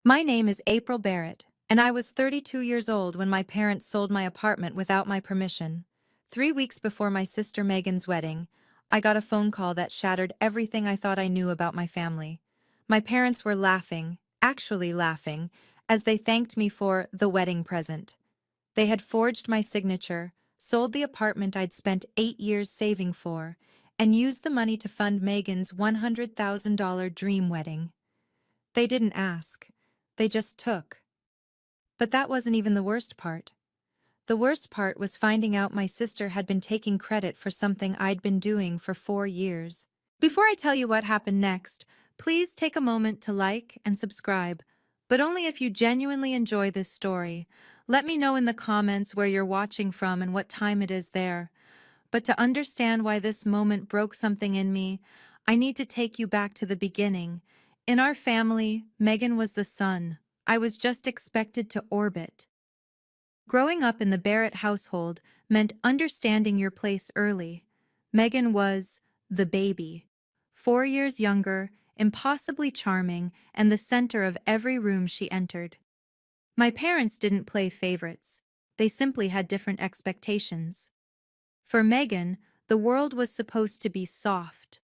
My name is April Barrett, and I was 32 years old when my parents sold my apartment without my permission. 3 weeks before my sister Megan's wedding, I got a phone call that shattered everything I thought I knew about my family. My parents were laughing, actually laughing, as they thanked me for the wedding present. They had forged my signature, sold the apartment I'd spent 8 years saving for, and used the money to fund Megan's $100,000 dream wedding. They didn't ask. They just took. But that wasn't even the worst part. The worst part was finding out my sister had been taking credit for something I'd been doing for 4 years. Before I tell you what happened next, please take a moment to like and subscribe, but only if you genuinely enjoy this story. Let me know in the comments where you're watching from and what time it is there. But to understand why this moment broke something in me, I need to take you back to the beginning. In our family, Megan was the sun. I was just expected to orbit. Growing up in the Barrett household meant understanding your place early. Megan was the baby. 4 years younger, impossibly charming, and the center of every room she entered. My parents didn't play favorites. They simply had different expectations. For Megan, the world was supposed to be soft.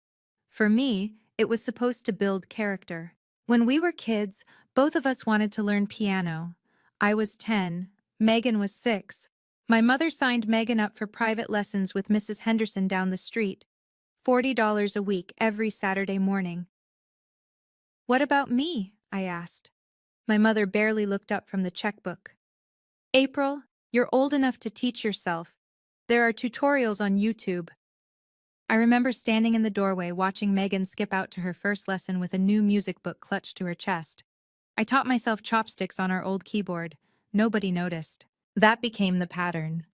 For me, it was supposed to build character. When we were kids, both of us wanted to learn piano. I was 10, Megan was 6. My mother signed Megan up for private lessons with Mrs. Henderson down the street, $40 a week every Saturday morning. What about me? I asked. My mother barely looked up from the checkbook. April, you're old enough to teach yourself. There are tutorials on YouTube. I remember standing in the doorway watching Megan skip out to her first lesson with a new music book clutched to her chest. I taught myself chopsticks on our old keyboard. Nobody noticed. That became the pattern.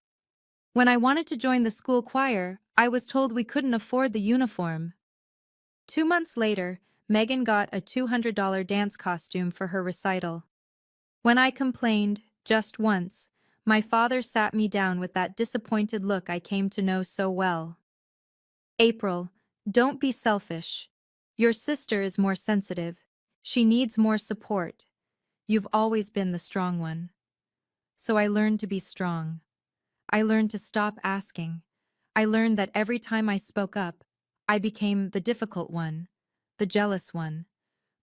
When I wanted to join the school choir, I was told we couldn't afford the uniform. 2 months later, Megan got a $200 dance costume for her recital. When I complained, just once, my father sat me down with that disappointed look I came to know so well. April, don't be selfish. Your sister is more sensitive. She needs more support. You've always been the strong one. So I learned to be strong. I learned to stop asking. I learned that every time I spoke up, I became the difficult one, the jealous one,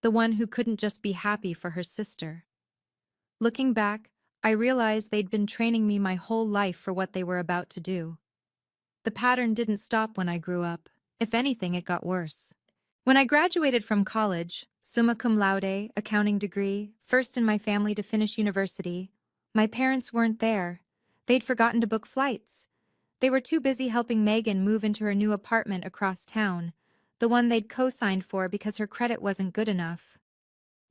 the one who couldn't just be happy for her sister. Looking back, I realized they'd been training me my whole life for what they were about to do. The pattern didn't stop when I grew up. If anything, it got worse. When I graduated from college, summa cum laude, accounting degree, first in my family to finish university, my parents weren't there. They'd forgotten to book flights. They were too busy helping Megan move into her new apartment across town, the one they'd co-signed for because her credit wasn't good enough.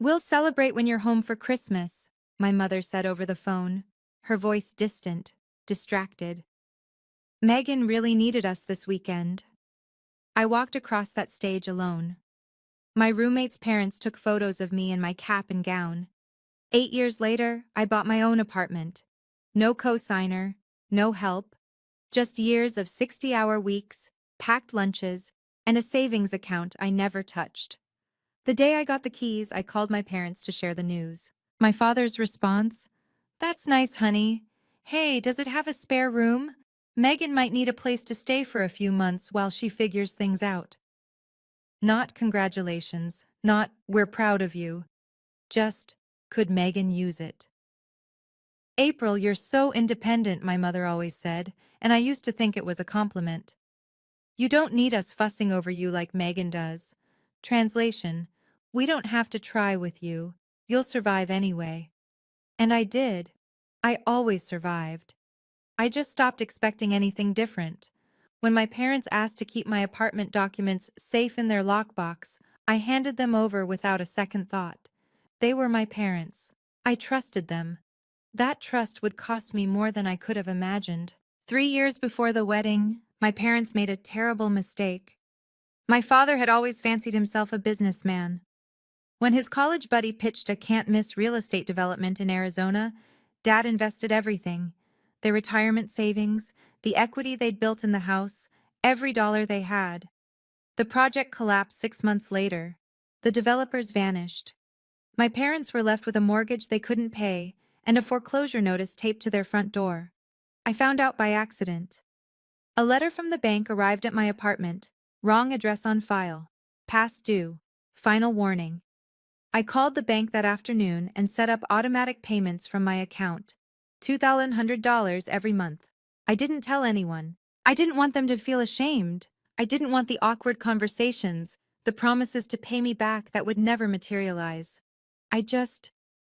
"We'll celebrate when you're home for Christmas," my mother said over the phone, her voice distant, distracted. Megan really needed us this weekend. I walked across that stage alone. My roommate's parents took photos of me in my cap and gown. 8 years later, I bought my own apartment. No cosigner, no help, just years of 60-hour weeks, packed lunches, and a savings account I never touched. The day I got the keys, I called my parents to share the news. My father's response? "That's nice, honey. Hey, does it have a spare room? Megan might need a place to stay for a few months while she figures things out." Not congratulations, not "we're proud of you." Just, could Megan use it? "April, you're so independent," my mother always said, and I used to think it was a compliment. "You don't need us fussing over you like Megan does." Translation: we don't have to try with you. You'll survive anyway. And I did. I always survived. I just stopped expecting anything different. When my parents asked to keep my apartment documents safe in their lockbox, I handed them over without a second thought. They were my parents. I trusted them. That trust would cost me more than I could have imagined. 3 years before the wedding, my parents made a terrible mistake. My father had always fancied himself a businessman. When his college buddy pitched a can't-miss real estate development in Arizona, Dad invested everything. Their retirement savings, the equity they'd built in the house, every dollar they had. The project collapsed 6 months later. The developers vanished. My parents were left with a mortgage they couldn't pay and a foreclosure notice taped to their front door. I found out by accident. A letter from the bank arrived at my apartment. Wrong address on file. Past due. Final warning. I called the bank that afternoon and set up automatic payments from my account. $2,100 every month. I didn't tell anyone. I didn't want them to feel ashamed. I didn't want the awkward conversations, the promises to pay me back that would never materialize. I just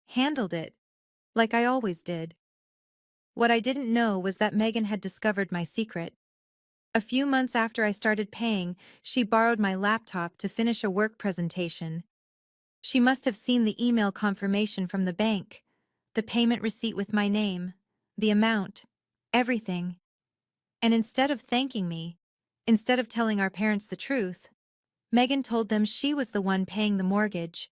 handled it, like I always did. What I didn't know was that Megan had discovered my secret. A few months after I started paying, she borrowed my laptop to finish a work presentation. She must have seen the email confirmation from the bank, the payment receipt with my name, the amount, everything. And instead of thanking me, instead of telling our parents the truth, Megan told them she was the one paying the mortgage.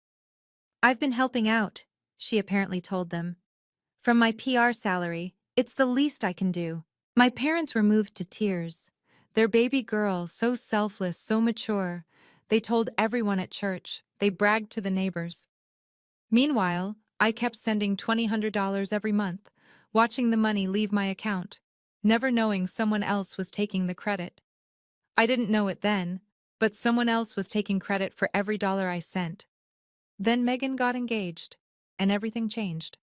"I've been helping out," she apparently told them. "From my PR salary, it's the least I can do." My parents were moved to tears. Their baby girl, so selfless, so mature. They told everyone at church. They bragged to the neighbors. Meanwhile, I kept sending $200 every month, watching the money leave my account, never knowing someone else was taking the credit. I didn't know it then, but someone else was taking credit for every dollar I sent. Then Megan got engaged, and everything changed.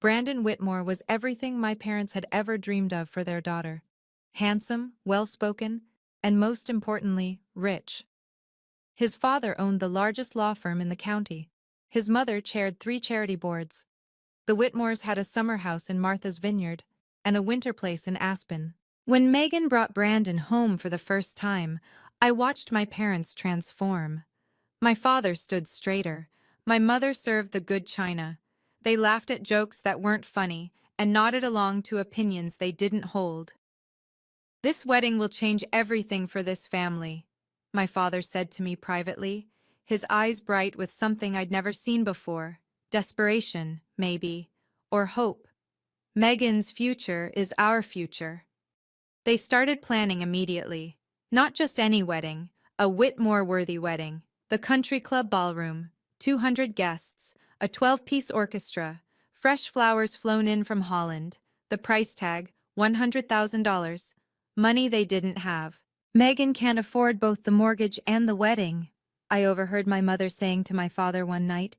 Brandon Whitmore was everything my parents had ever dreamed of for their daughter. Handsome, well-spoken, and most importantly, rich. His father owned the largest law firm in the county. His mother chaired 3 charity boards. The Whitmores had a summer house in Martha's Vineyard and a winter place in Aspen. When Megan brought Brandon home for the first time, I watched my parents transform. My father stood straighter. My mother served the good china. They laughed at jokes that weren't funny and nodded along to opinions they didn't hold. "This wedding will change everything for this family," my father said to me privately, his eyes bright with something I'd never seen before. Desperation, maybe, or hope. "Megan's future is our future." They started planning immediately. Not just any wedding, a Whitmore-worthy wedding. The country club ballroom, 200 guests, a 12-piece orchestra, fresh flowers flown in from Holland, the price tag, $100,000. Money they didn't have. "Megan can't afford both the mortgage and the wedding," I overheard my mother saying to my father one night.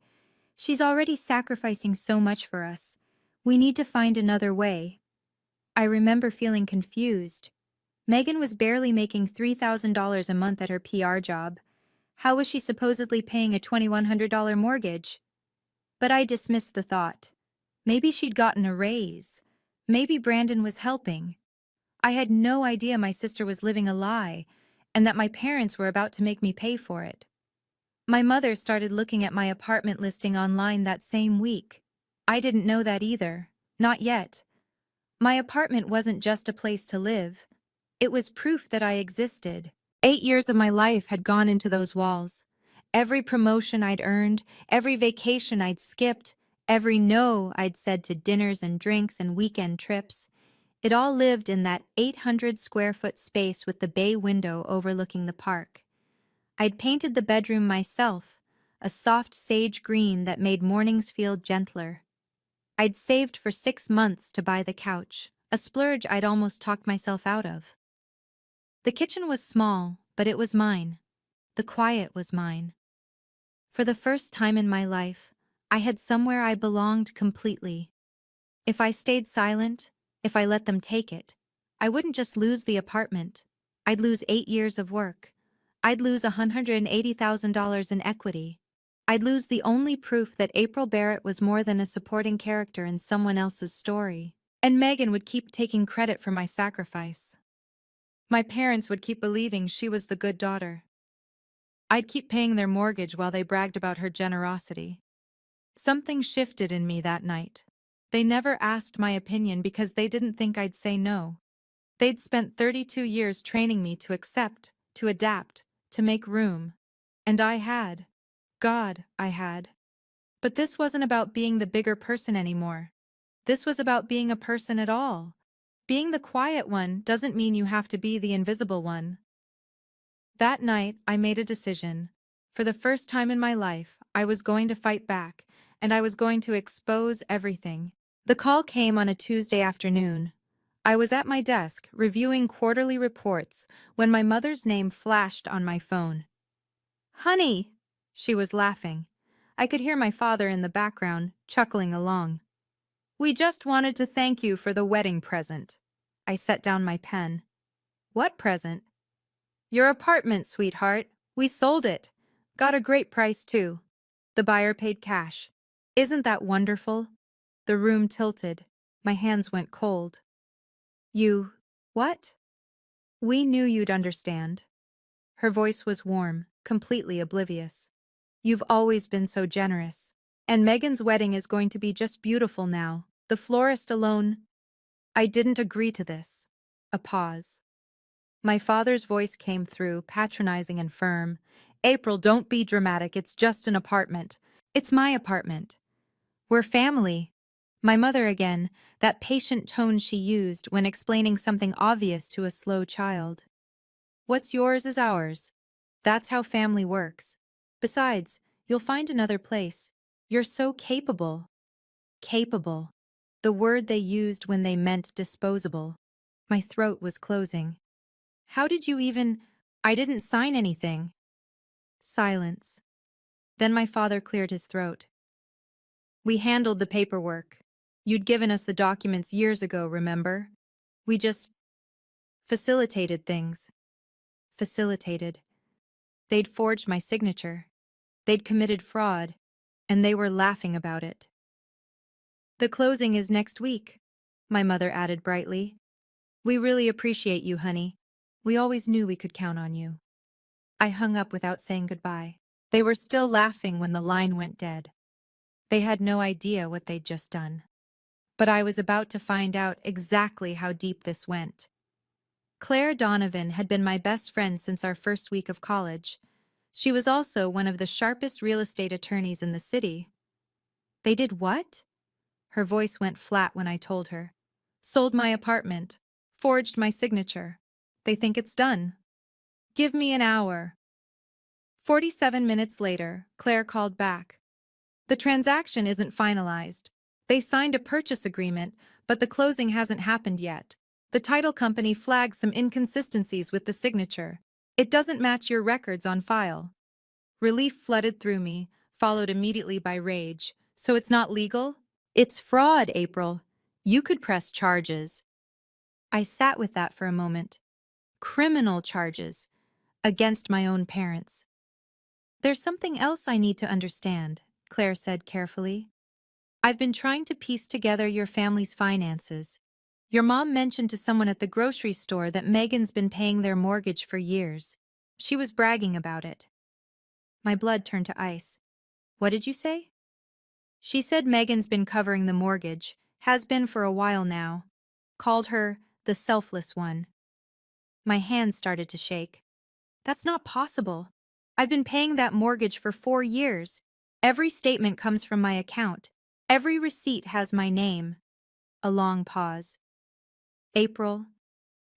"She's already sacrificing so much for us. We need to find another way." I remember feeling confused. Megan was barely making $3,000 a month at her PR job. How was she supposedly paying a $2,100 mortgage? But I dismissed the thought. Maybe she'd gotten a raise. Maybe Brandon was helping. I had no idea my sister was living a lie, and that my parents were about to make me pay for it. My mother started looking at my apartment listing online that same week. I didn't know that either. Not yet. My apartment wasn't just a place to live. It was proof that I existed. 8 years of my life had gone into those walls. Every promotion I'd earned, every vacation I'd skipped, every no I'd said to dinners and drinks and weekend trips. It all lived in that 800-square-foot space with the bay window overlooking the park. I'd painted the bedroom myself, a soft sage green that made mornings feel gentler. I'd saved for 6 months to buy the couch, a splurge I'd almost talked myself out of. The kitchen was small, but it was mine. The quiet was mine. For the first time in my life, I had somewhere I belonged completely. If I stayed silent, if I let them take it, I wouldn't just lose the apartment. I'd lose 8 years of work. I'd lose $180,000 in equity. I'd lose the only proof that April Barrett was more than a supporting character in someone else's story. And Megan would keep taking credit for my sacrifice. My parents would keep believing she was the good daughter. I'd keep paying their mortgage while they bragged about her generosity. Something shifted in me that night. They never asked my opinion because they didn't think I'd say no. They'd spent 32 years training me to accept, to adapt, to make room. And I had. God, I had. But this wasn't about being the bigger person anymore. This was about being a person at all. Being the quiet one doesn't mean you have to be the invisible one. That night, I made a decision. For the first time in my life, I was going to fight back, and I was going to expose everything. The call came on a Tuesday afternoon. I was at my desk, reviewing quarterly reports, when my mother's name flashed on my phone. "Honey!" She was laughing. I could hear my father in the background, chuckling along. "We just wanted to thank you for the wedding present." I set down my pen. "What present?" "Your apartment, sweetheart. We sold it. Got a great price, too. The buyer paid cash. Isn't that wonderful?" The room tilted. My hands went cold. "You... what?" "We knew you'd understand." Her voice was warm, completely oblivious. "You've always been so generous. And Megan's wedding is going to be just beautiful now. The florist alone..." "I didn't agree to this." A pause. My father's voice came through, patronizing and firm. "April, don't be dramatic. It's just an apartment. It's my apartment. We're family." My mother again, that patient tone she used when explaining something obvious to a slow child. "What's yours is ours. That's how family works. Besides, you'll find another place. You're so capable." Capable. The word they used when they meant disposable. My throat was closing. "How did you even—" "I didn't sign anything." Silence. Then my father cleared his throat. "We handled the paperwork. You'd given us the documents years ago, remember? We just facilitated things." Facilitated. They'd forged my signature. They'd committed fraud. And they were laughing about it. "The closing is next week," my mother added brightly. "We really appreciate you, honey. We always knew we could count on you." I hung up without saying goodbye. They were still laughing when the line went dead. They had no idea what they'd just done. But I was about to find out exactly how deep this went. Claire Donovan had been my best friend since our first week of college. She was also one of the sharpest real estate attorneys in the city. "They did what?" Her voice went flat when I told her. "Sold my apartment. Forged my signature. They think it's done. Give me an hour." 47 minutes later, Claire called back. "The transaction isn't finalized. They signed a purchase agreement, but the closing hasn't happened yet. The title company flagged some inconsistencies with the signature. It doesn't match your records on file." Relief flooded through me, followed immediately by rage. "So it's not legal?" "It's fraud, April. You could press charges." I sat with that for a moment. Criminal charges. Against my own parents. "There's something else I need to understand," Claire said carefully. "I've been trying to piece together your family's finances. Your mom mentioned to someone at the grocery store that Megan's been paying their mortgage for years. She was bragging about it." My blood turned to ice. "What did you say?" "She said Megan's been covering the mortgage, has been for a while now. Called her the selfless one." My hands started to shake. "That's not possible. I've been paying that mortgage for 4 years. Every statement comes from my account. Every receipt has my name." A long pause. "April,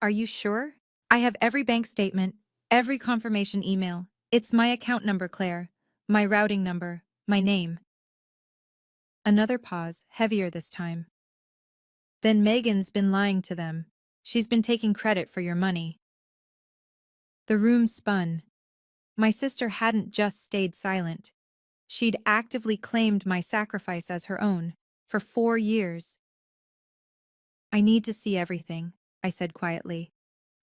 are you sure?" "I have every bank statement, every confirmation email. It's my account number, Claire. My routing number, my name." Another pause, heavier this time. "Then Megan's been lying to them. She's been taking credit for your money." The room spun. My sister hadn't just stayed silent. She'd actively claimed my sacrifice as her own, for 4 years. "I need to see everything," I said quietly.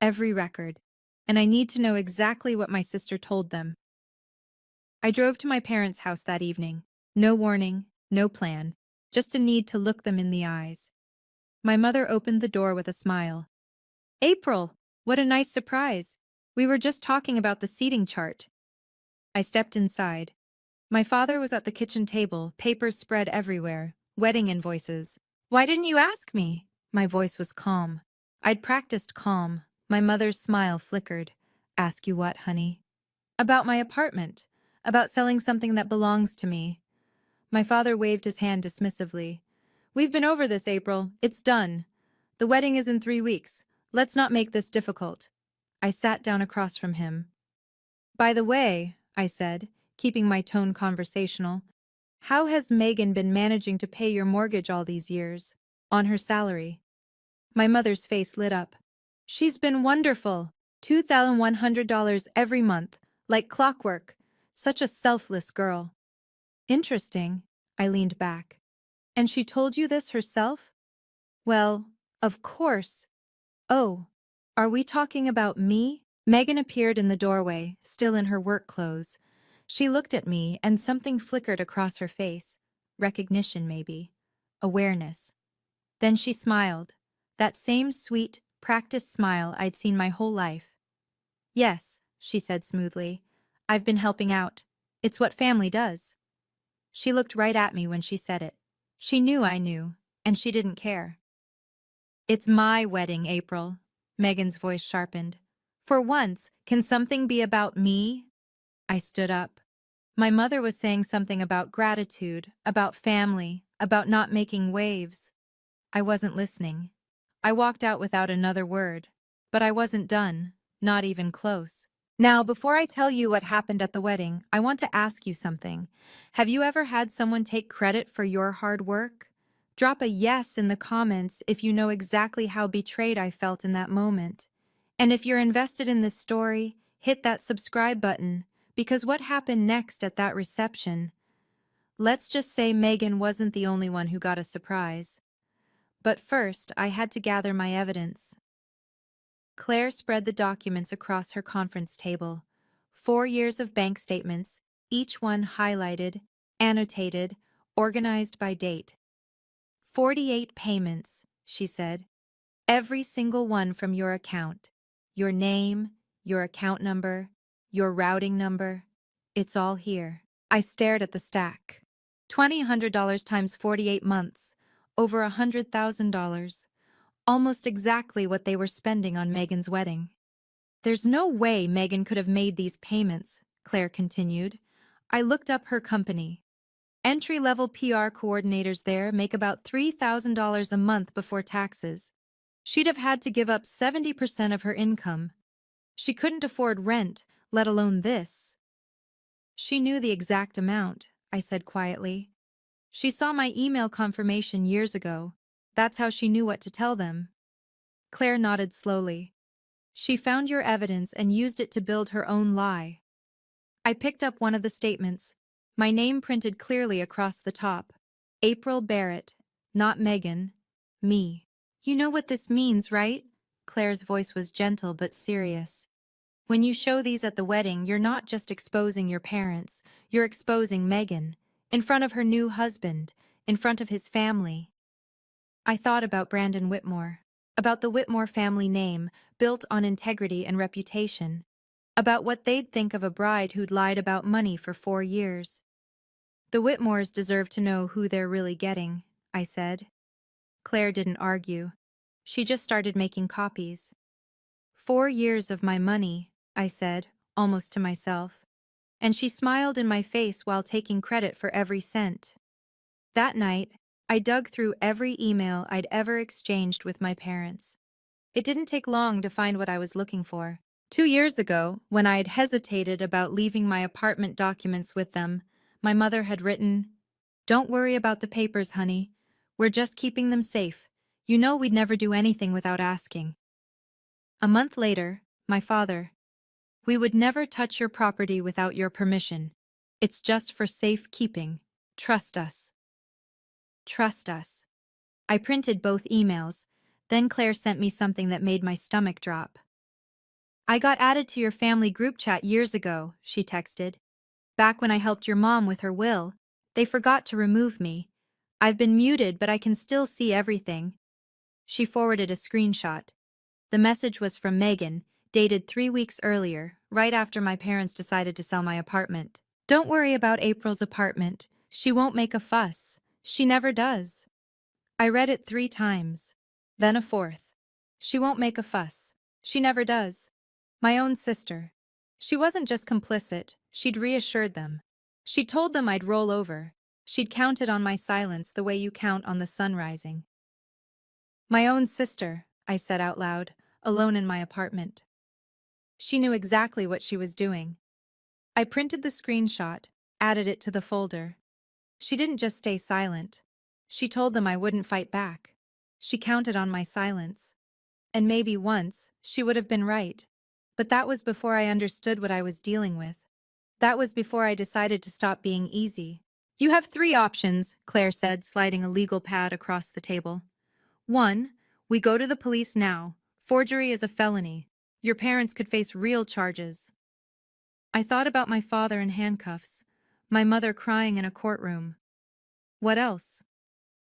"Every record. And I need to know exactly what my sister told them." I drove to my parents' house that evening. No warning, no plan, just a need to look them in the eyes. My mother opened the door with a smile. "April, what a nice surprise. We were just talking about the seating chart." I stepped inside. My father was at the kitchen table, papers spread everywhere, wedding invoices. "Why didn't you ask me?" My voice was calm. I'd practiced calm. My mother's smile flickered. "Ask you what, honey?" "About my apartment. About selling something that belongs to me." My father waved his hand dismissively. "We've been over this, April. It's done. The wedding is in 3 weeks. Let's not make this difficult." I sat down across from him. "By the way," I said, keeping my tone conversational. How has Megan been managing to pay your mortgage all these years? On her salary. My mother's face lit up. She's been wonderful. $2,100 every month, like clockwork. Such a selfless girl. Interesting. I leaned back. And she told you this herself? Well, of course. Oh, are we talking about me? Megan appeared in the doorway, still in her work clothes. She looked at me and something flickered across her face. Recognition, maybe. Awareness. Then she smiled. That same sweet, practiced smile I'd seen my whole life. Yes, she said smoothly. I've been helping out. It's what family does. She looked right at me when she said it. She knew I knew, and she didn't care. It's my wedding, April. Megan's voice sharpened. For once, can something be about me? I stood up. My mother was saying something about gratitude, about family, about not making waves. I wasn't listening. I walked out without another word. But I wasn't done, not even close. Now, before I tell you what happened at the wedding, I want to ask you something. Have you ever had someone take credit for your hard work? Drop a yes in the comments if you know exactly how betrayed I felt in that moment. And if you're invested in this story, hit that subscribe button, because what happened next at that reception? Let's just say Megan wasn't the only one who got a surprise. But first, I had to gather my evidence. Claire spread the documents across her conference table. 4 years of bank statements, each one highlighted, annotated, organized by date. 48 payments, she said. Every single one from your account. Your name, your account number, your routing number. It's all here. I stared at the stack. $2,100 times 48 months. Over $100,000. Almost exactly what they were spending on Megan's wedding. There's no way Megan could have made these payments, Claire continued. I looked up her company. Entry-level PR coordinators there make about $3,000 a month before taxes. She'd have had to give up 70% of her income. She couldn't afford rent, let alone this. She knew the exact amount, I said quietly. She saw my email confirmation years ago. That's how she knew what to tell them. Claire nodded slowly. She found your evidence and used it to build her own lie. I picked up one of the statements. My name printed clearly across the top. April Barrett, not Megan. Me. You know what this means, right? Claire's voice was gentle but serious. When you show these at the wedding, you're not just exposing your parents, you're exposing Megan. In front of her new husband, in front of his family. I thought about Brandon Whitmore. About the Whitmore family name, built on integrity and reputation. About what they'd think of a bride who'd lied about money for 4 years. The Whitmores deserve to know who they're really getting, I said. Claire didn't argue. She just started making copies. 4 years of my money, I said, almost to myself. And she smiled in my face while taking credit for every cent. That night, I dug through every email I'd ever exchanged with my parents. It didn't take long to find what I was looking for. 2 years ago, when I'd hesitated about leaving my apartment documents with them, my mother had written, "Don't worry about the papers, honey. We're just keeping them safe. You know we'd never do anything without asking." A month later, my father, "We would never touch your property without your permission. It's just for safekeeping. Trust us." Trust us. I printed both emails. Then Claire sent me something that made my stomach drop. "I got added to your family group chat years ago," she texted. "Back when I helped your mom with her will. They forgot to remove me. I've been muted, but I can still see everything." She forwarded a screenshot. The message was from Megan, dated 3 weeks earlier, right after my parents decided to sell my apartment. "Don't worry about April's apartment. She won't make a fuss. She never does." I read it 3 times. Then a fourth. "She won't make a fuss. She never does." My own sister. She wasn't just complicit, she'd reassured them. She'd told them I'd roll over. She'd counted on my silence the way you count on the sun rising. My own sister, I said out loud, alone in my apartment. She knew exactly what she was doing. I printed the screenshot, added it to the folder. She didn't just stay silent. She told them I wouldn't fight back. She counted on my silence. And maybe once, she would have been right. But that was before I understood what I was dealing with. That was before I decided to stop being easy. You have three options, Claire said, sliding a legal pad across the table. 1. We go to the police now. Forgery is a felony. Your parents could face real charges. I thought about my father in handcuffs, my mother crying in a courtroom. What else?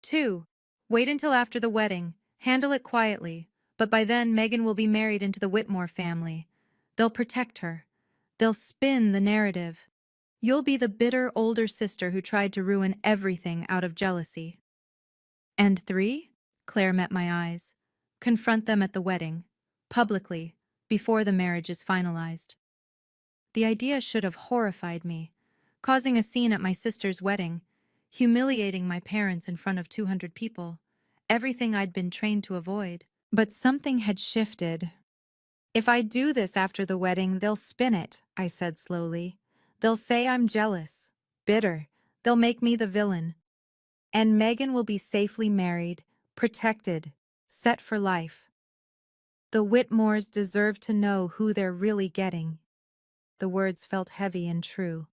2. Wait until after the wedding. Handle it quietly. But by then, Megan will be married into the Whitmore family. They'll protect her. They'll spin the narrative. You'll be the bitter older sister who tried to ruin everything out of jealousy. And 3? Claire met my eyes. Confront them at the wedding. Publicly. Before the marriage is finalized. The idea should have horrified me. Causing a scene at my sister's wedding. Humiliating my parents in front of 200 people. Everything I'd been trained to avoid. But something had shifted. If I do this after the wedding, they'll spin it, I said slowly. They'll say I'm jealous, bitter. They'll make me the villain. And Megan will be safely married, protected, set for life. The Whitmores deserve to know who they're really getting. The words felt heavy and true.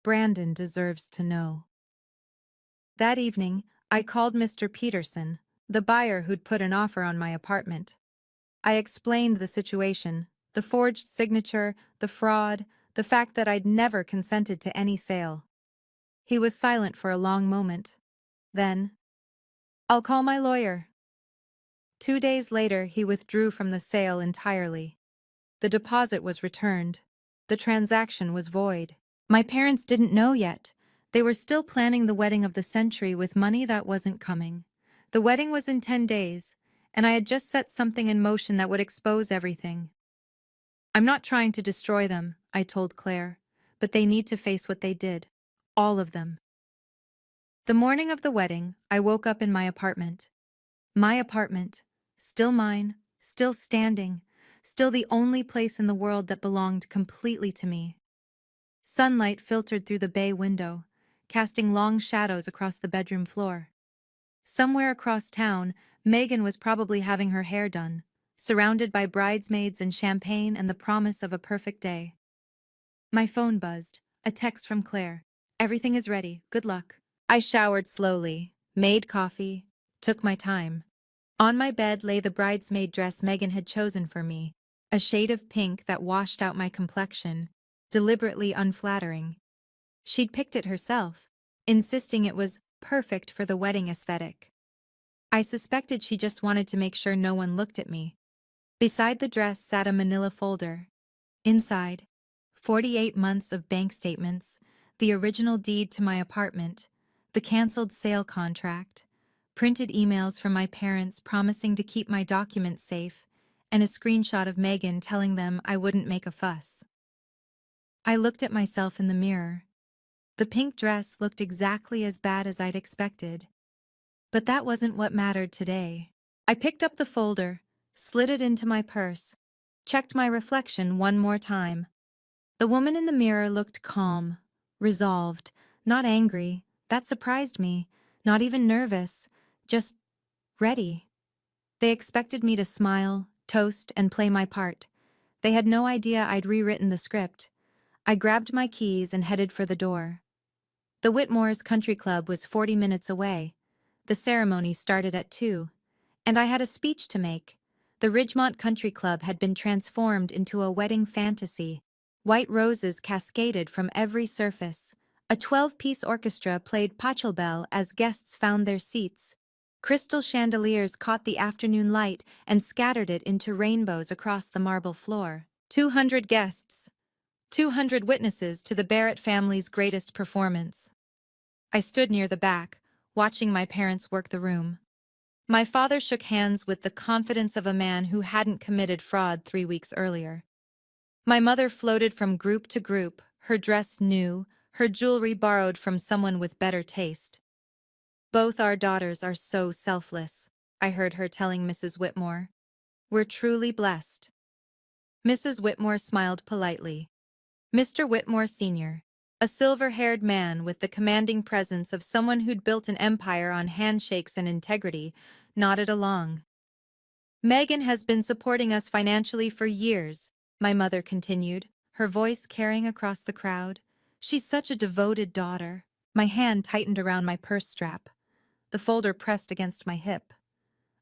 Brandon deserves to know. That evening, I called Mr. Peterson, the buyer who'd put an offer on my apartment. I explained the situation, the forged signature, the fraud, the fact that I'd never consented to any sale. He was silent for a long moment. Then, I'll call my lawyer. 2 days later, he withdrew from the sale entirely. The deposit was returned. The transaction was void. My parents didn't know yet. They were still planning the wedding of the century with money that wasn't coming. The wedding was in 10 days, and I had just set something in motion that would expose everything. I'm not trying to destroy them, I told Claire, but they need to face what they did. All of them. The morning of the wedding, I woke up in my apartment. My apartment. Still mine, still standing, still the only place in the world that belonged completely to me. Sunlight filtered through the bay window, casting long shadows across the bedroom floor. Somewhere across town, Megan was probably having her hair done, surrounded by bridesmaids and champagne and the promise of a perfect day. My phone buzzed, a text from Claire. Everything is ready, good luck. I showered slowly, made coffee, took my time. On my bed lay the bridesmaid dress Megan had chosen for me, a shade of pink that washed out my complexion, deliberately unflattering. She'd picked it herself, insisting it was perfect for the wedding aesthetic. I suspected she just wanted to make sure no one looked at me. Beside the dress sat a manila folder. Inside, 48 months of bank statements, the original deed to my apartment, the canceled sale contract, printed emails from my parents promising to keep my documents safe, and a screenshot of Megan telling them I wouldn't make a fuss. I looked at myself in the mirror. The pink dress looked exactly as bad as I'd expected. But that wasn't what mattered today. I picked up the folder, slid it into my purse, checked my reflection one more time. The woman in the mirror looked calm, resolved, not angry. That surprised me, not even nervous, just ready. They expected me to smile, toast, and play my part. They had no idea I'd rewritten the script. I grabbed my keys and headed for the door. The Whitmore's country club was 40 minutes away. The ceremony started at 2, and I had a speech to make. The Ridgemont Country Club had been transformed into a wedding fantasy. White roses cascaded from every surface. A 12-piece orchestra played Pachelbel as guests found their seats. Crystal chandeliers caught the afternoon light and scattered it into rainbows across the marble floor. 200 guests. 200 witnesses to the Barrett family's greatest performance. I stood near the back, watching my parents work the room. My father shook hands with the confidence of a man who hadn't committed fraud 3 weeks earlier. My mother floated from group to group, her dress new, her jewelry borrowed from someone with better taste. Both our daughters are so selfless, I heard her telling Mrs. Whitmore. We're truly blessed. Mrs. Whitmore smiled politely. Mr. Whitmore Sr., a silver-haired man with the commanding presence of someone who'd built an empire on handshakes and integrity, nodded along. Megan has been supporting us financially for years, my mother continued, her voice carrying across the crowd. She's such a devoted daughter. My hand tightened around my purse strap, the folder pressed against my hip.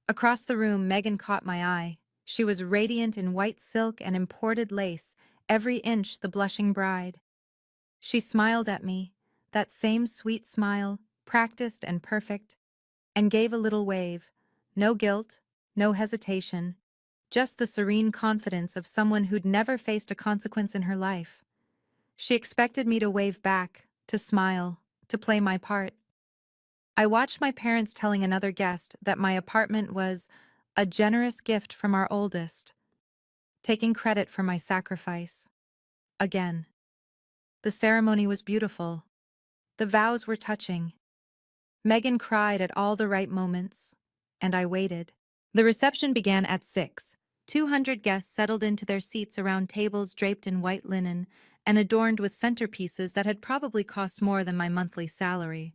Across the room, Megan caught my eye. She was radiant in white silk and imported lace, every inch the blushing bride. She smiled at me, that same sweet smile, practiced and perfect, and gave a little wave. No guilt, no hesitation, just the serene confidence of someone who'd never faced a consequence in her life. She expected me to wave back, to smile, to play my part. I watched my parents telling another guest that my apartment was a generous gift from our oldest, taking credit for my sacrifice. Again. The ceremony was beautiful. The vows were touching. Megan cried at all the right moments, and I waited. The reception began at 6. 200 guests settled into their seats around tables draped in white linen and adorned with centerpieces that had probably cost more than my monthly salary.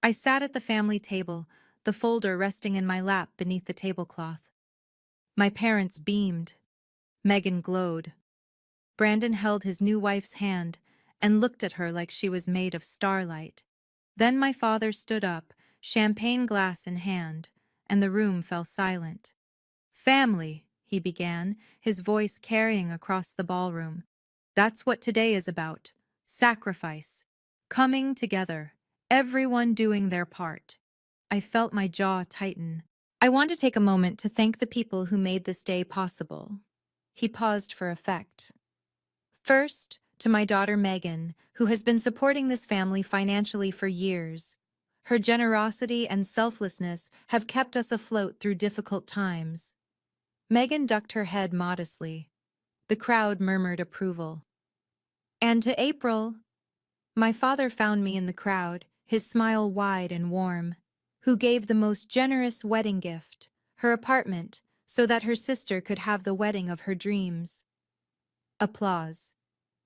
I sat at the family table, the folder resting in my lap beneath the tablecloth. My parents beamed. Megan glowed. Brandon held his new wife's hand and looked at her like she was made of starlight. Then my father stood up, champagne glass in hand, and the room fell silent. "Family," he began, his voice carrying across the ballroom. "That's what today is about. Sacrifice. Coming together. Everyone doing their part." I felt my jaw tighten. "I want to take a moment to thank the people who made this day possible." He paused for effect. "First, to my daughter Megan, who has been supporting this family financially for years. Her generosity and selflessness have kept us afloat through difficult times." Megan ducked her head modestly. The crowd murmured approval. "And to April," my father found me in the crowd, his smile wide and warm, "who gave the most generous wedding gift, her apartment, so that her sister could have the wedding of her dreams." Applause.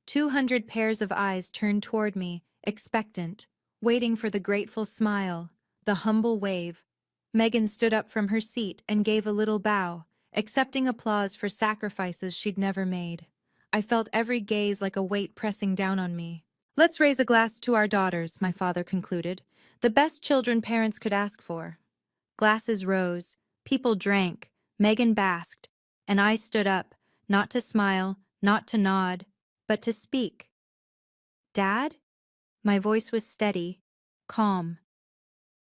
200 pairs of eyes turned toward me, expectant, waiting for the grateful smile, the humble wave. Megan stood up from her seat and gave a little bow, accepting applause for sacrifices she'd never made. I felt every gaze like a weight pressing down on me. "Let's raise a glass to our daughters," my father concluded. "The best children parents could ask for." Glasses rose, people drank, Megan basked, and I stood up, not to smile, not to nod, but to speak. "Dad?" My voice was steady, calm.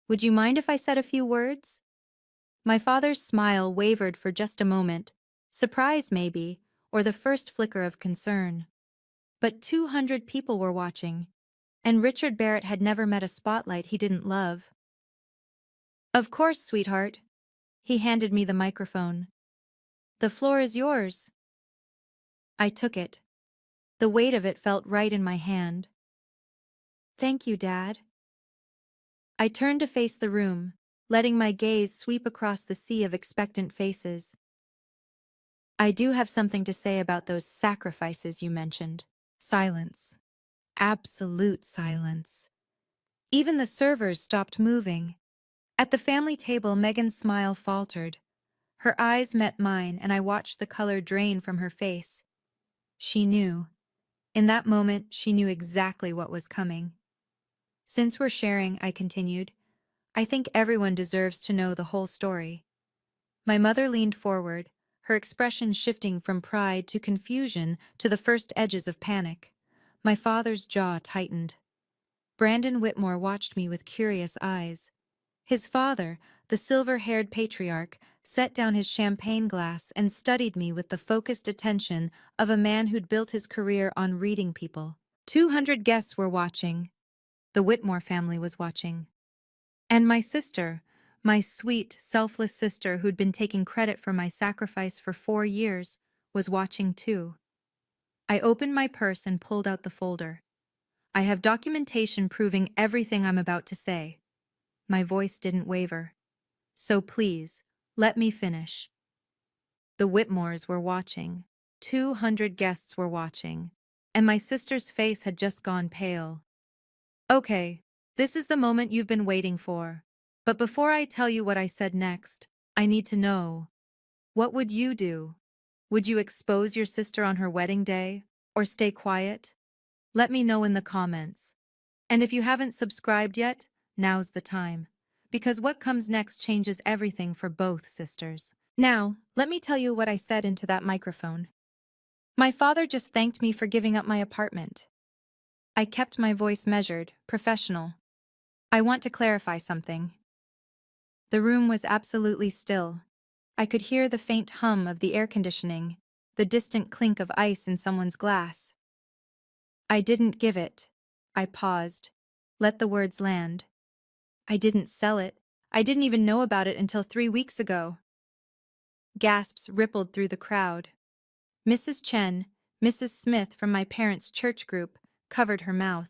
"Would you mind if I said a few words?" My father's smile wavered for just a moment, surprise maybe, or the first flicker of concern. But 200 people were watching, and Richard Barrett had never met a spotlight he didn't love. "Of course, sweetheart." He handed me the microphone. "The floor is yours." I took it. The weight of it felt right in my hand. "Thank you, Dad." I turned to face the room, letting my gaze sweep across the sea of expectant faces. "I do have something to say about those sacrifices you mentioned." Silence. Absolute silence. Even the servers stopped moving. At the family table, Megan's smile faltered. Her eyes met mine, and I watched the color drain from her face. She knew. In that moment, she knew exactly what was coming. "Since we're sharing," I continued, "I think everyone deserves to know the whole story." My mother leaned forward, her expression shifting from pride to confusion to the first edges of panic. My father's jaw tightened. Brandon Whitmore watched me with curious eyes. His father, the silver-haired patriarch, set down his champagne glass and studied me with the focused attention of a man who'd built his career on reading people. 200 guests were watching. The Whitmore family was watching. And my sister, my sweet, selfless sister who'd been taking credit for my sacrifice for 4 years, was watching too. I opened my purse and pulled out the folder. "I have documentation proving everything I'm about to say." My voice didn't waver. "So please, let me finish." The Whitmores were watching. 200 guests were watching. and my sister's face had just gone pale. Okay, this is the moment you've been waiting for. But before I tell you what I said next, I need to know, what would you do? Would you expose your sister on her wedding day, or stay quiet? Let me know in the comments. And if you haven't subscribed yet, now's the time. Because what comes next changes everything for both sisters. Now, let me tell you what I said into that microphone. My father just thanked me for giving up my apartment. I kept my voice measured, professional. I want to clarify something. The room was absolutely still. I could hear the faint hum of the air conditioning, the distant clink of ice in someone's glass. I didn't give it. I paused. Let the words land. I didn't sell it. I didn't even know about it until 3 weeks ago. Gasps rippled through the crowd. Mrs. Chen, Mrs. Smith from my parents' church group, covered her mouth.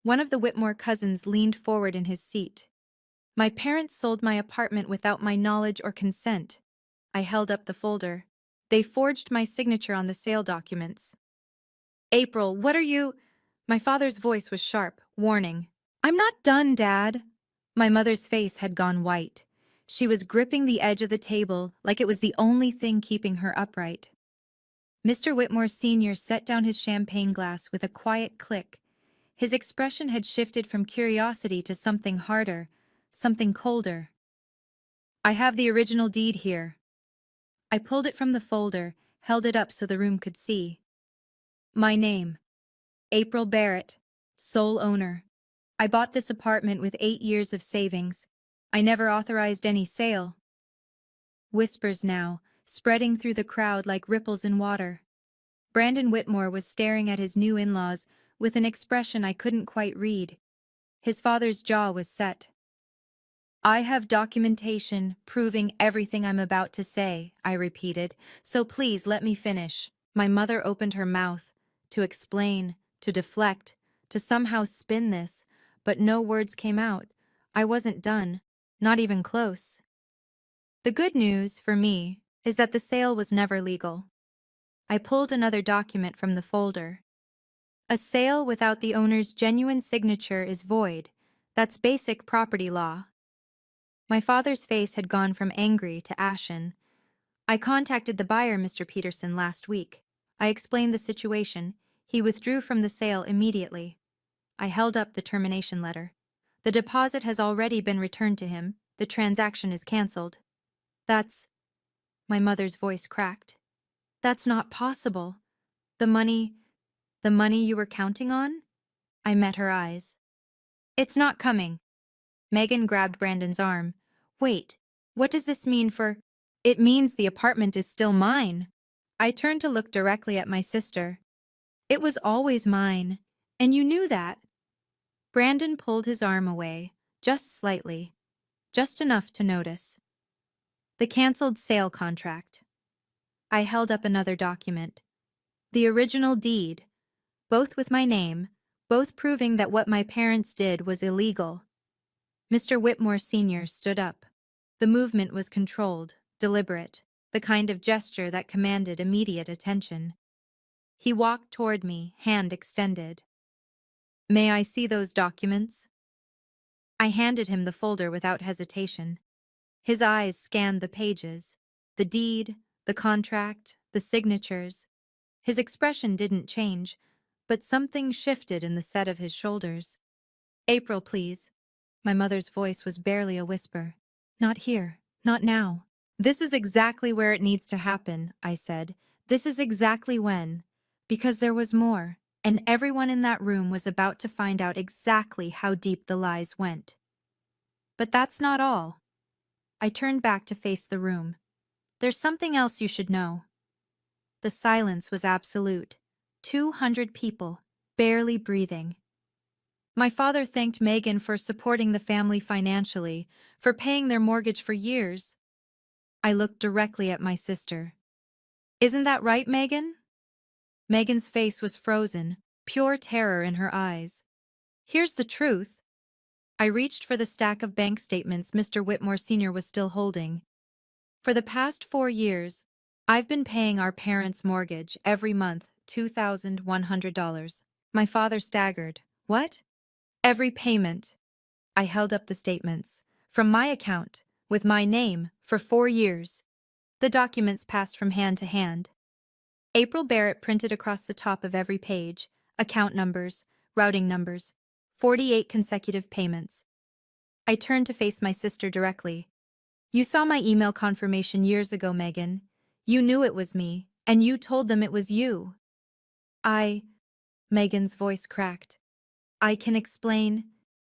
One of the Whitmore cousins leaned forward in his seat. My parents sold my apartment without my knowledge or consent. I held up the folder. They forged my signature on the sale documents. April, what are you? My father's voice was sharp, warning. I'm not done, Dad. My mother's face had gone white. She was gripping the edge of the table like it was the only thing keeping her upright. Mr. Whitmore Sr. set down his champagne glass with a quiet click. His expression had shifted from curiosity to something harder, something colder. I have the original deed here. I pulled it from the folder, held it up so the room could see. My name, April Barrett, sole owner. I bought this apartment with 8 years of savings. I never authorized any sale. Whispers now, spreading through the crowd like ripples in water. Brandon Whitmore was staring at his new in-laws with an expression I couldn't quite read. His father's jaw was set. I have documentation proving everything I'm about to say, I repeated, so please let me finish. My mother opened her mouth to explain, to deflect, to somehow spin this, but no words came out. I wasn't done, not even close. The good news, for me, is that the sale was never legal. I pulled another document from the folder. A sale without the owner's genuine signature is void. That's basic property law. My father's face had gone from angry to ashen. I contacted the buyer, Mr. Peterson, last week. I explained the situation. He withdrew from the sale immediately. I held up the termination letter. The deposit has already been returned to him. The transaction is canceled. That's... My mother's voice cracked. That's not possible. The money you were counting on? I met her eyes. It's not coming. Megan grabbed Brandon's arm. Wait, what does this mean for... It means the apartment is still mine. I turned to look directly at my sister. It was always mine, and you knew that. Brandon pulled his arm away, just slightly, just enough to notice. The canceled sale contract. I held up another document. The original deed, both with my name, both proving that what my parents did was illegal. Mr. Whitmore Sr. stood up. The movement was controlled, deliberate, the kind of gesture that commanded immediate attention. He walked toward me, hand extended. May I see those documents? I handed him the folder without hesitation. His eyes scanned the pages, the deed, the contract, the signatures. His expression didn't change, but something shifted in the set of his shoulders. April, please. My mother's voice was barely a whisper. Not here, not now. This is exactly where it needs to happen, I said. This is exactly when. Because there was more, and everyone in that room was about to find out exactly how deep the lies went. But that's not all. I turned back to face the room. There's something else you should know. The silence was absolute. 200 people, barely breathing. My father thanked Megan for supporting the family financially, for paying their mortgage for years. I looked directly at my sister. Isn't that right, Megan? Megan's face was frozen, pure terror in her eyes. Here's the truth. I reached for the stack of bank statements Mr. Whitmore Sr. was still holding. For the past 4 years, I've been paying our parents' mortgage every month $2,100. My father staggered. What? Every payment. I held up the statements. From my account, with my name, for 4 years. The documents passed from hand to hand. April Barrett printed across the top of every page, account numbers, routing numbers, 48 consecutive payments. I turned to face my sister directly. You saw my email confirmation years ago, Megan. You knew it was me, and you told them it was you. Megan's voice cracked. I can explain.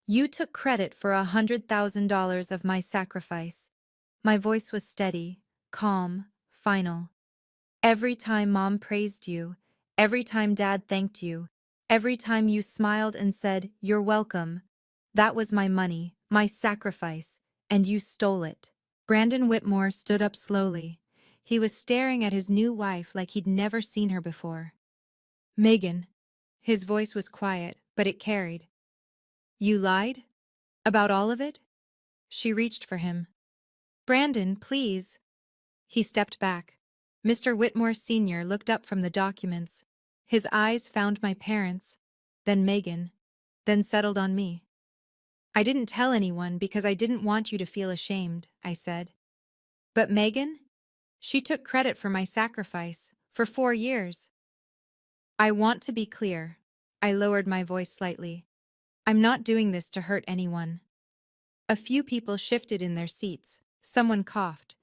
You took credit for $100,000 of my sacrifice. My voice was steady, calm, final. Every time Mom praised you, every time Dad thanked you, every time you smiled and said, "You're welcome," that was my money, my sacrifice, and you stole it. Brandon Whitmore stood up slowly. He was staring at his new wife like he'd never seen her before. Megan. His voice was quiet, but it carried. You lied? About all of it? She reached for him. Brandon, please. He stepped back. Mr. Whitmore Sr. looked up from the documents. His eyes found my parents, then Megan, then settled on me. I didn't tell anyone because I didn't want you to feel ashamed, I said. But Megan? She took credit for my sacrifice, for 4 years. I want to be clear. I lowered my voice slightly. I'm not doing this to hurt anyone. A few people shifted in their seats. Someone coughed.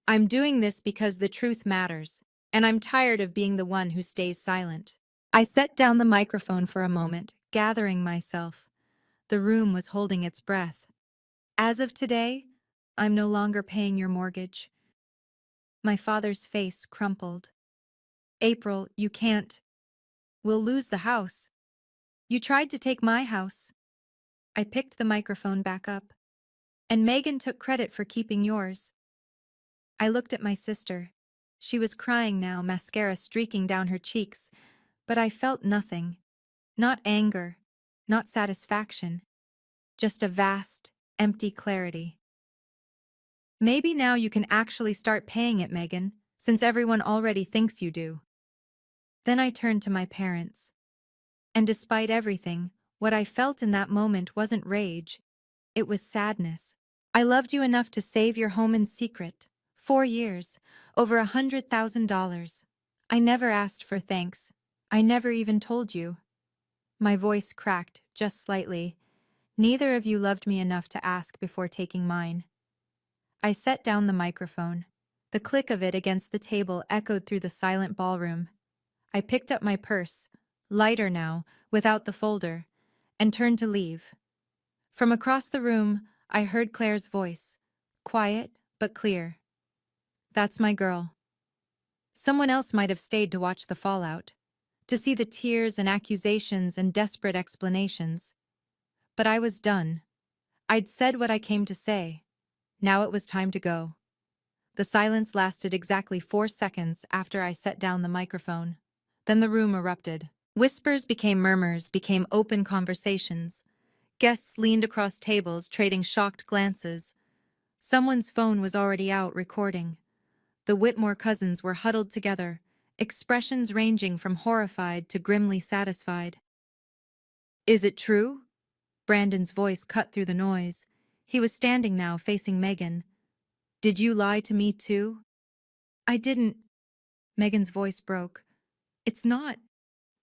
I'm doing this because the truth matters, and I'm tired of being the one who stays silent. I set down the microphone for a moment, gathering myself. The room was holding its breath. As of today, I'm no longer paying your mortgage. My father's face crumpled. April, you can't. We'll lose the house. You tried to take my house. I picked the microphone back up. And Megan took credit for keeping yours. I looked at my sister. She was crying now, mascara streaking down her cheeks, but I felt nothing. Not anger, not satisfaction, just a vast, empty clarity. Maybe now you can actually start paying it, Megan, since everyone already thinks you do. Then I turned to my parents. And despite everything, what I felt in that moment wasn't rage. It was sadness. I loved you enough to save your home in secret. 4 years, over $100,000. I never asked for thanks. I never even told you. My voice cracked, just slightly. Neither of you loved me enough to ask before taking mine. I set down the microphone. The click of it against the table echoed through the silent ballroom. I picked up my purse, lighter now, without the folder, and turned to leave. From across the room, I heard Claire's voice, quiet but clear. That's my girl. Someone else might have stayed to watch the fallout, to see the tears and accusations and desperate explanations. But I was done. I'd said what I came to say. Now it was time to go. The silence lasted exactly 4 seconds after I set down the microphone. Then the room erupted. Whispers became murmurs, became open conversations. Guests leaned across tables, trading shocked glances. Someone's phone was already out, recording. The Whitmore cousins were huddled together, expressions ranging from horrified to grimly satisfied. Is it true? Brandon's voice cut through the noise. He was standing now, facing Megan. Did you lie to me too? I didn't. Megan's voice broke. It's not.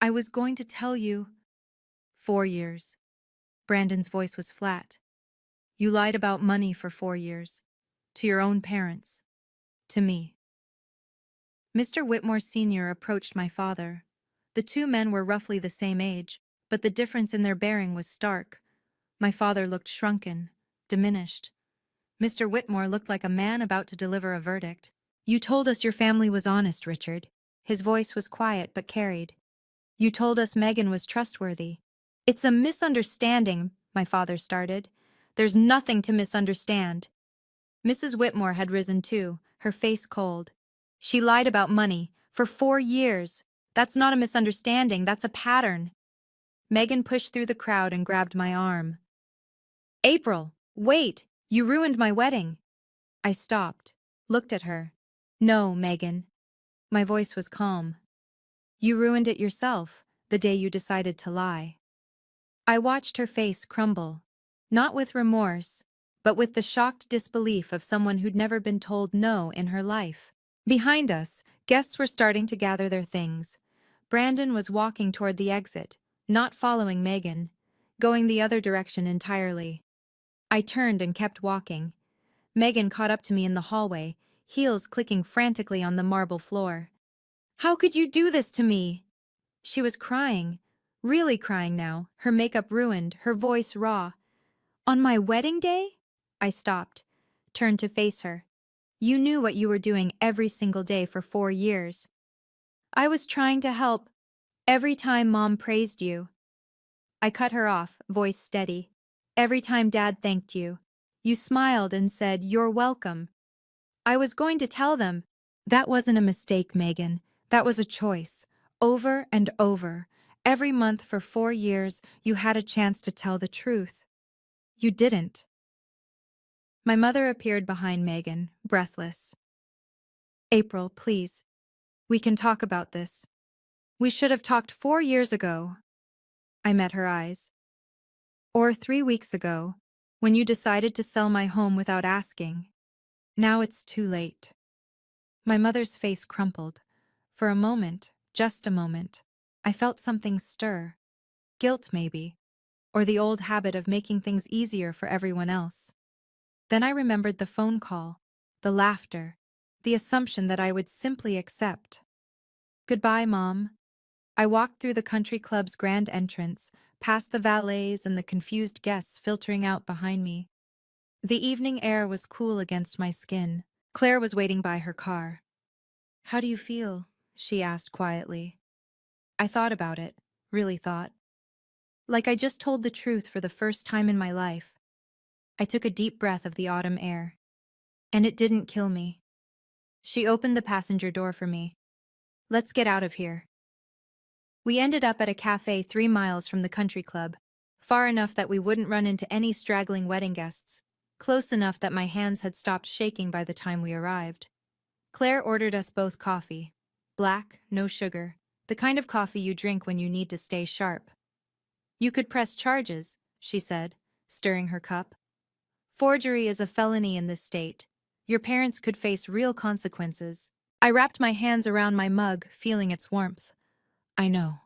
I was going to tell you. 4 years. Brandon's voice was flat. You lied about money for 4 years. To your own parents. To me. Mr. Whitmore Sr. approached my father. The two men were roughly the same age, but the difference in their bearing was stark. My father looked shrunken, diminished. Mr. Whitmore looked like a man about to deliver a verdict. You told us your family was honest, Richard. His voice was quiet but carried. You told us Megan was trustworthy. It's a misunderstanding, my father started. There's nothing to misunderstand. Mrs. Whitmore had risen too, her face cold. She lied about money for 4 years. That's not a misunderstanding, that's a pattern. Megan pushed through the crowd and grabbed my arm. April, wait, you ruined my wedding. I stopped, looked at her. No, Megan. My voice was calm. You ruined it yourself, the day you decided to lie. I watched her face crumble, not with remorse, but with the shocked disbelief of someone who'd never been told no in her life. Behind us, guests were starting to gather their things. Brandon was walking toward the exit, not following Megan, going the other direction entirely. I turned and kept walking. Megan caught up to me in the hallway, heels clicking frantically on the marble floor. "How could you do this to me?" She was crying, really crying now, her makeup ruined, her voice raw. "On my wedding day?" I stopped, turned to face her. "You knew what you were doing every single day for 4 years. I was trying to help. Every time Mom praised you." I cut her off, voice steady. "Every time Dad thanked you. You smiled and said, 'You're welcome.'" I was going to tell them. "That wasn't a mistake, Megan. That was a choice. Over and over. Every month for 4 years, you had a chance to tell the truth. You didn't." My mother appeared behind Megan, breathless. "April, please. We can talk about this. We should have talked 4 years ago." I met her eyes. "Or 3 weeks ago, when you decided to sell my home without asking. Now it's too late." My mother's face crumpled. For a moment, just a moment, I felt something stir. Guilt, maybe, or the old habit of making things easier for everyone else. Then I remembered the phone call, the laughter, the assumption that I would simply accept. "Goodbye, Mom." I walked through the country club's grand entrance, past the valets and the confused guests filtering out behind me. The evening air was cool against my skin. Claire was waiting by her car. "How do you feel?" she asked quietly. I thought about it, really thought. Like I just told the truth for the first time in my life. I took a deep breath of the autumn air. And it didn't kill me. She opened the passenger door for me. "Let's get out of here." We ended up at a cafe 3 miles from the country club, far enough that we wouldn't run into any straggling wedding guests, close enough that my hands had stopped shaking by the time we arrived. Claire ordered us both coffee. Black, no sugar, the kind of coffee you drink when you need to stay sharp. "You could press charges," she said, stirring her cup. "Forgery is a felony in this state. Your parents could face real consequences." I wrapped my hands around my mug, feeling its warmth. "I know.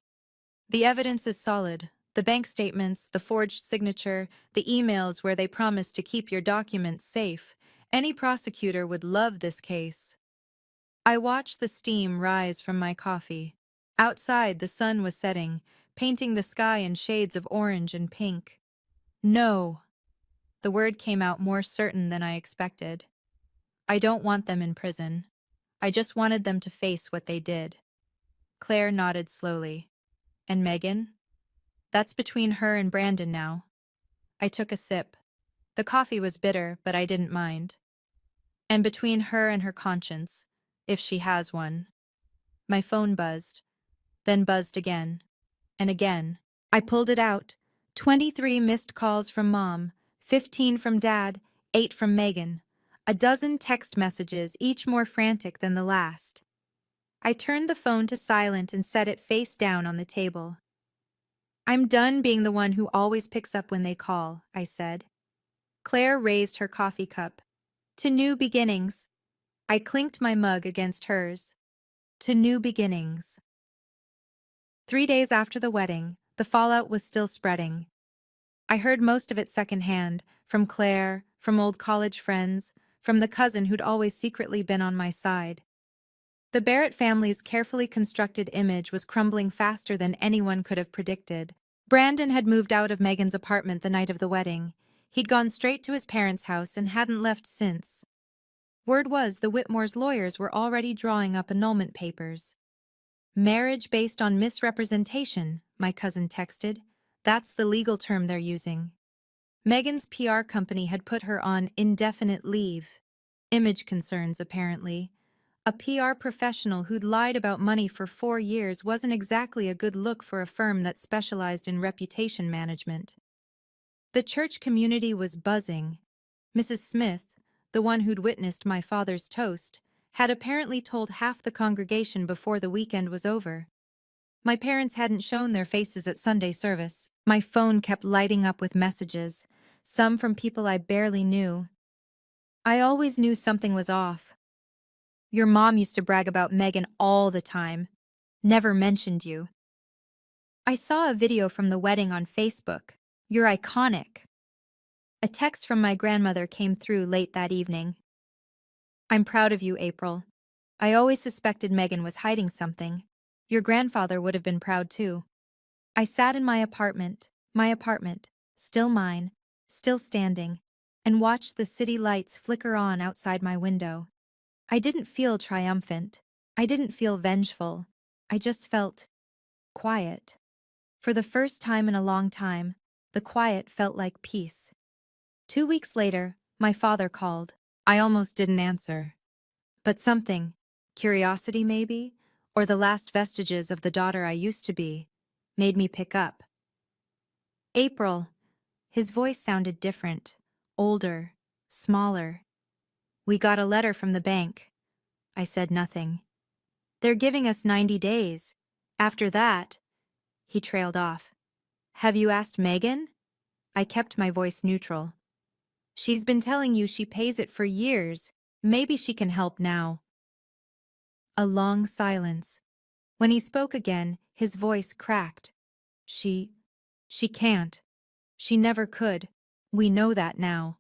The evidence is solid. The bank statements, the forged signature, the emails where they promised to keep your documents safe. Any prosecutor would love this case." I watched the steam rise from my coffee. Outside, the sun was setting, painting the sky in shades of orange and pink. "No." The word came out more certain than I expected. "I don't want them in prison. I just wanted them to face what they did." Claire nodded slowly. "And Megan?" "That's between her and Brandon now." I took a sip. The coffee was bitter, but I didn't mind. "And between her and her conscience, if she has one." My phone buzzed, then buzzed again. And again. I pulled it out. 23 missed calls from Mom, 15 from Dad, 8 from Megan. A dozen text messages, each more frantic than the last. I turned the phone to silent and set it face down on the table. "I'm done being the one who always picks up when they call," I said. Claire raised her coffee cup. "To new beginnings." I clinked my mug against hers. "To new beginnings." 3 days after the wedding, the fallout was still spreading. I heard most of it secondhand, from Claire, from old college friends, from the cousin who'd always secretly been on my side. The Barrett family's carefully constructed image was crumbling faster than anyone could have predicted. Brandon had moved out of Megan's apartment the night of the wedding. He'd gone straight to his parents' house and hadn't left since. Word was the Whitmore's lawyers were already drawing up annulment papers. "Marriage based on misrepresentation," my cousin texted. "That's the legal term they're using." Megan's PR company had put her on indefinite leave. Image concerns, apparently. A PR professional who'd lied about money for 4 years wasn't exactly a good look for a firm that specialized in reputation management. The church community was buzzing. Mrs. Smith, the one who'd witnessed my father's toast, had apparently told half the congregation before the weekend was over. My parents hadn't shown their faces at Sunday service. My phone kept lighting up with messages, some from people I barely knew. I always knew something was off. Your mom used to brag about Megan all the time. Never mentioned you. I saw a video from the wedding on Facebook. You're iconic. A text from my grandmother came through late that evening. I'm proud of you, April. I always suspected Megan was hiding something. Your grandfather would have been proud too. I sat in my apartment, still mine, still standing, and watched the city lights flicker on outside my window. I didn't feel triumphant. I didn't feel vengeful. I just felt quiet. For the first time in a long time, the quiet felt like peace. 2 weeks later, my father called. I almost didn't answer. But something, curiosity maybe, or the last vestiges of the daughter I used to be, made me pick up. April. His voice sounded different, older, smaller. We got a letter from the bank. I said nothing. They're giving us 90 days. After that, he trailed off. Have you asked Megan? I kept my voice neutral. She's been telling you she pays it for years. Maybe she can help now. A long silence. When he spoke again, his voice cracked. She can't. She never could. We know that now.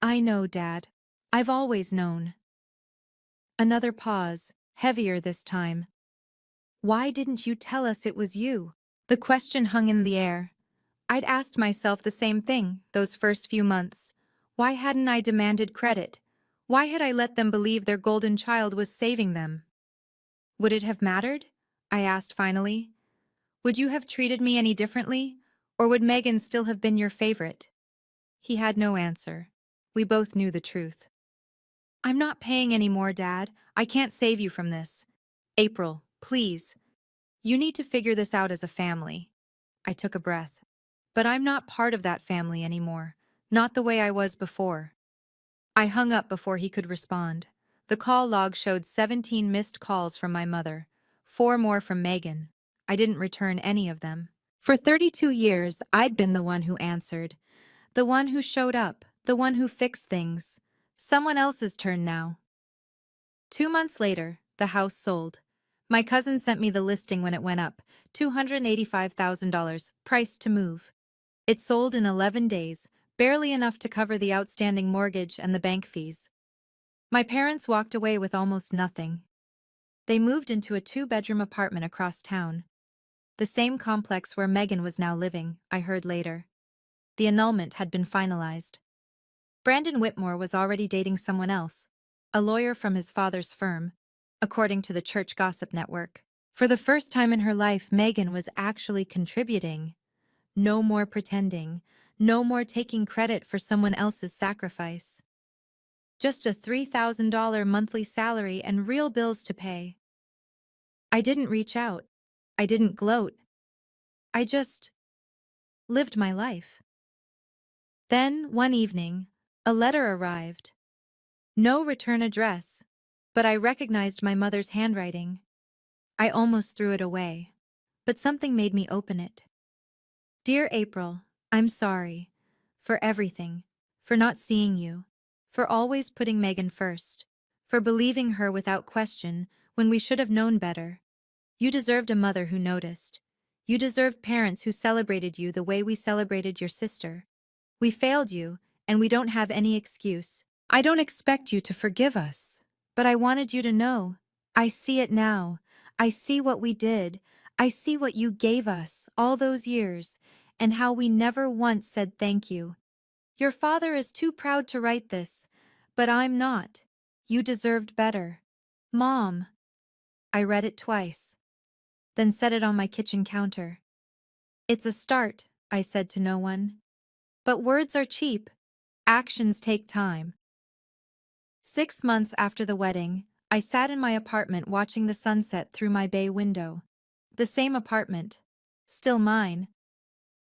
I know, Dad. I've always known. Another pause, heavier this time. Why didn't you tell us it was you? The question hung in the air. I'd asked myself the same thing those first few months. Why hadn't I demanded credit? Why had I let them believe their golden child was saving them? Would it have mattered? I asked finally. Would you have treated me any differently? Or would Megan still have been your favorite? He had no answer. We both knew the truth. I'm not paying any more, Dad. I can't save you from this. April, please. You need to figure this out as a family. I took a breath. But I'm not part of that family anymore. Not the way I was before. I hung up before he could respond. The call log showed 17 missed calls from my mother, 4 more from Megan. I didn't return any of them. For 32 years, I'd been the one who answered, the one who showed up, the one who fixed things. Someone else's turn now. 2 months later, the house sold. My cousin sent me the listing when it went up, $285,000, price to move. It sold in 11 days, barely enough to cover the outstanding mortgage and the bank fees. My parents walked away with almost nothing. They moved into a 2-bedroom apartment across town. The same complex where Megan was now living, I heard later. The annulment had been finalized. Brandon Whitmore was already dating someone else, a lawyer from his father's firm, according to the church gossip network. For the first time in her life, Megan was actually contributing. No more pretending, no more taking credit for someone else's sacrifice. Just a $3,000 monthly salary and real bills to pay. I didn't reach out. I didn't gloat. I just lived my life. Then, one evening, a letter arrived. No return address, but I recognized my mother's handwriting. I almost threw it away, but something made me open it. Dear April, I'm sorry. For everything. For not seeing you. For always putting Megan first. For believing her without question when we should have known better. You deserved a mother who noticed. You deserved parents who celebrated you the way we celebrated your sister. We failed you, and we don't have any excuse. I don't expect you to forgive us. But I wanted you to know. I see it now. I see what we did. I see what you gave us all those years, and how we never once said thank you. Your father is too proud to write this, but I'm not. You deserved better. Mom. I read it twice, then set it on my kitchen counter. It's a start, I said to no one. But words are cheap. Actions take time. 6 months after the wedding, I sat in my apartment watching the sunset through my bay window. The same apartment. Still mine.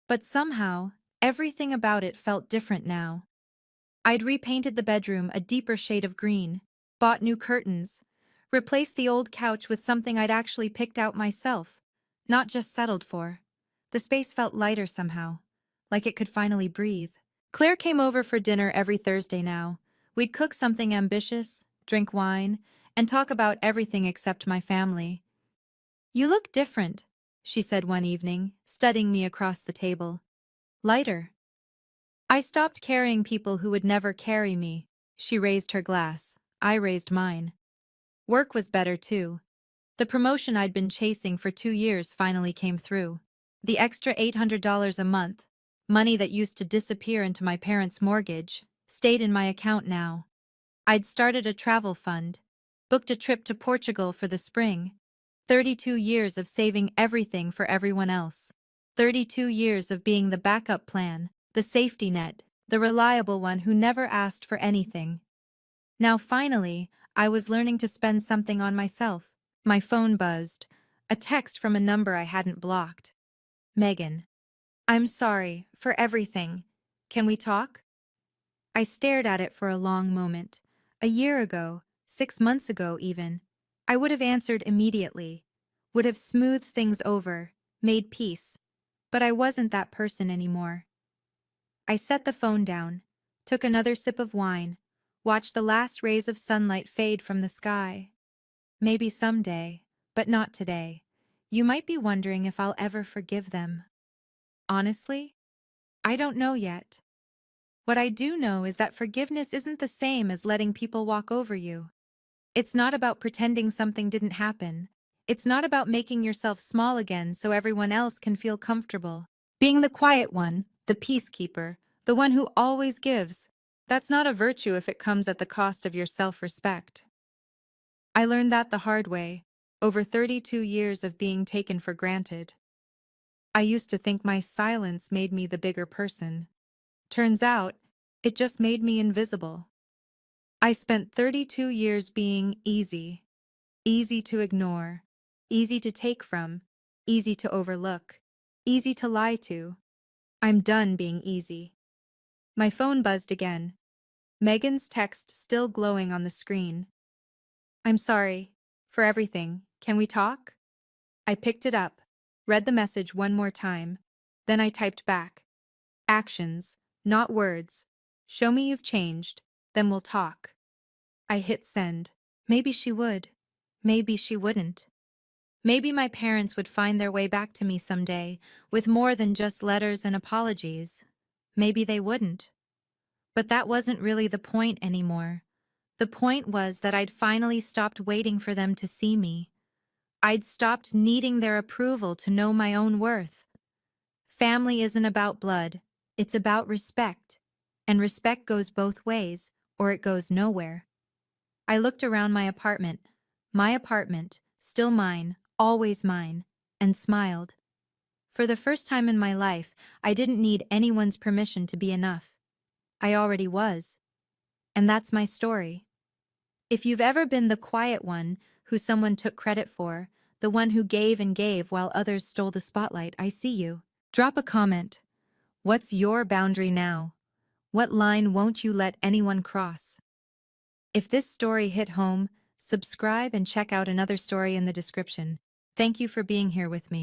But somehow, everything about it felt different now. I'd repainted the bedroom a deeper shade of green, bought new curtains, replaced the old couch with something I'd actually picked out myself, not just settled for. The space felt lighter somehow, like it could finally breathe. Claire came over for dinner every Thursday now. We'd cook something ambitious, drink wine, and talk about everything except my family. "You look different," she said one evening, studying me across the table. "Lighter." I stopped carrying people who would never carry me. She raised her glass. I raised mine. Work was better too. The promotion I'd been chasing for 2 years finally came through. The extra $800 a month, money that used to disappear into my parents' mortgage, stayed in my account now. I'd started a travel fund, booked a trip to Portugal for the spring. 32 years of saving everything for everyone else. 32 years of being the backup plan, the safety net, the reliable one who never asked for anything. Now finally, I was learning to spend something on myself. My phone buzzed. A text from a number I hadn't blocked. "Megan, I'm sorry for everything. Can we talk?" I stared at it for a long moment. A year ago, 6 months ago even, I would have answered immediately, would have smoothed things over, made peace. But I wasn't that person anymore. I set the phone down, took another sip of wine, watched the last rays of sunlight fade from the sky. Maybe someday, but not today. You might be wondering if I'll ever forgive them. Honestly, I don't know yet. What I do know is that forgiveness isn't the same as letting people walk over you. It's not about pretending something didn't happen. It's not about making yourself small again so everyone else can feel comfortable. Being the quiet one, the peacekeeper, the one who always gives, that's not a virtue if it comes at the cost of your self-respect. I learned that the hard way, over 32 years of being taken for granted. I used to think my silence made me the bigger person. Turns out, it just made me invisible. I spent 32 years being easy. Easy to ignore, easy to take from, easy to overlook, easy to lie to. I'm done being easy. My phone buzzed again. Megan's text still glowing on the screen. "I'm sorry for everything. Can we talk?" I picked it up, read the message one more time. Then I typed back. "Actions, not words. Show me you've changed, then we'll talk." I hit send. Maybe she would. Maybe she wouldn't. Maybe my parents would find their way back to me someday, with more than just letters and apologies. Maybe they wouldn't. But that wasn't really the point anymore. The point was that I'd finally stopped waiting for them to see me. I'd stopped needing their approval to know my own worth. Family isn't about blood, it's about respect. And respect goes both ways, or it goes nowhere. I looked around my apartment, still mine, always mine, and smiled. For the first time in my life, I didn't need anyone's permission to be enough. I already was. And that's my story. If you've ever been the quiet one who someone took credit for, the one who gave and gave while others stole the spotlight, I see you. Drop a comment. What's your boundary now? What line won't you let anyone cross? If this story hit home, subscribe and check out another story in the description. Thank you for being here with me.